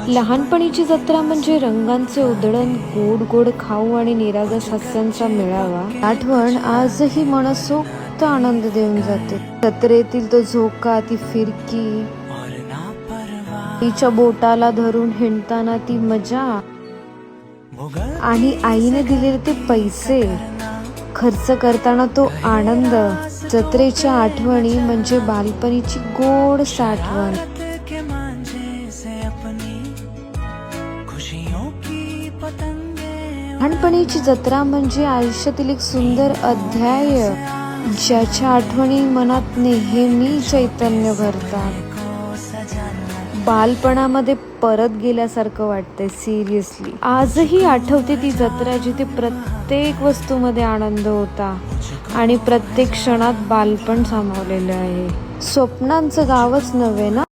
लहानपणीची जत्रा म्हणजे रंगांचे उधळण, गोड गोड खाऊ आणि निरागस हास्यांचा मेळावा. आठवण आजही मनसोक्त आनंद देऊन जाते. जत्रेतील तो झोका, ती फिरकी, तिच्या बोटाला धरून हिंडताना ती मजा आणि आईने दिलेले ते पैसे खर्च करताना तो आनंद. जत्रेच्या आठवणी म्हणजे बालपणीची गोड साठवण. लहानपणीची जत्रा म्हणजे आयुष्यातील एक सुंदर अध्याय, ज्याच्या आठवणी मनात नेहमी चैतन्य भरतात. बालपणामध्ये परत गेल्यासारखं वाटतंय. सिरियसली आजही आठवते ती जत्रा, जिथे प्रत्येक वस्तूमध्ये आनंद होता आणि प्रत्येक क्षणात बालपण सामावलेलं आहे. स्वप्नांचं गावच नव्हे ना.